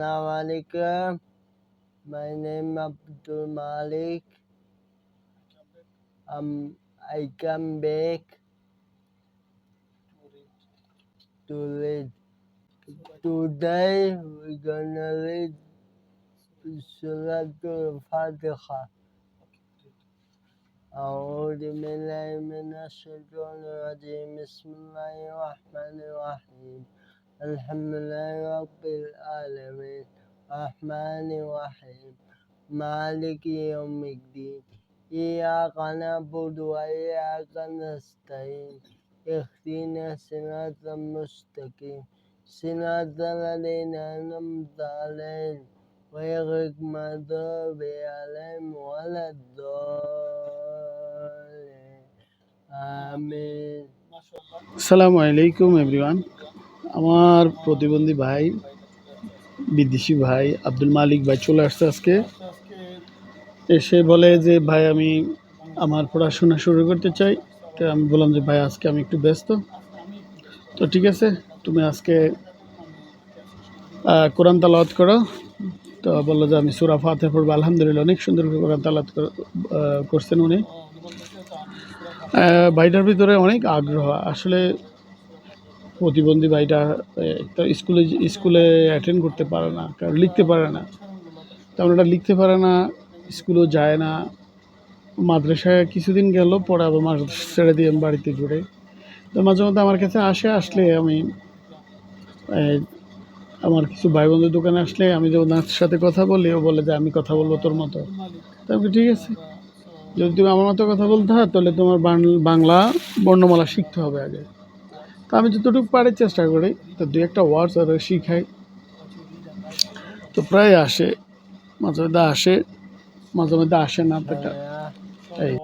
Assalamualaikum. My name Abdul Malik. I come back to read. Today we're gonna read Suratul Fatiha. أعوذ بالله من الشيطان الرجيم بسم الله الرحمن الرحيم الحمد لله رب العالمين الرحمن الرحيم مالك يوم الدين إياك نعبد وإياك نستعين اهدنا الصراط المستقيم صراط الذين أنعمت عليهم غير المغضوب عليهم ولا الضالين آمين. আসসালামু আলাইকুম everyone. আমার প্রতিবন্ধী ভাই, বিদেশি ভাই আব্দুল মালিক ভাই চলে আসছে আজকে। এসে বলে যে ভাই আমি আমার পড়াশোনা শুরু করতে চাই। তো আমি বললাম যে ভাই আজকে আমি একটু ব্যস্ত, তো ঠিক আছে তুমি আজকে কোরআন তালাওয়াত করো। তো বললো যে আমি সূরা ফাতিহা পড়বো। আলহামদুলিল্লাহ অনেক সুন্দর করে কোরআন তালাওয়াত করছেন উনি। ভাইটার ভিতরে অনেক আগ্রহ। আসলে প্রতিবন্ধী ভাইটা একটা স্কুলে অ্যাটেন্ড করতে পারে না, কারণ লিখতে পারে না। তেমন এটা লিখতে পারে না, স্কুলেও যায় না। মাদ্রাসায় কিছুদিন গেল, পরে আবার মাদ্রাসা ছেড়ে দিয়ে আমি বাড়িতে ঘুরে। তো মাঝে মধ্যে আমার কাছে আসলে আমি আমার কিছু ভাই বন্ধুর দোকানে আসলে আমি যে ওনার সাথে কথা বলি, ও বলে যে আমি কথা বলবো তোর মতো। তারপরে ঠিক আছে, যদি তুমি আমার মতো কথা বলতে হয় তাহলে তোমার বাংলা বর্ণমালা শিখতে হবে আগে। তো আমি যতটুকু পারি চেষ্টা করি, তো দু একটা ওয়ার্ডস আর শিখাই। তো প্রায় আসে, মাঝে মধ্যে আসে, মাঝে মধ্যে আসে না। তো এটা এই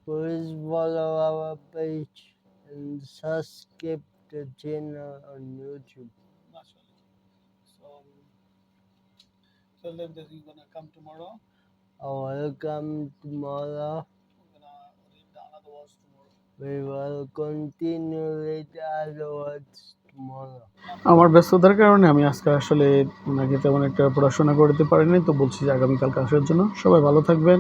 Please follow our page and subscribe the channel on YouTube. Tell them that you're gonna come tomorrow. Welcome tomorrow. We're gonna read the another words tomorrow. We will continue with other words tomorrow. আমার ব্যস্ততার কারণে আমি আজকে আসলে ওনাকে তেমন একটা পড়াশোনা করতে পারিনি। তো বলছি যে আগামীকালকে আসার জন্য। সবাই ভালো থাকবেন।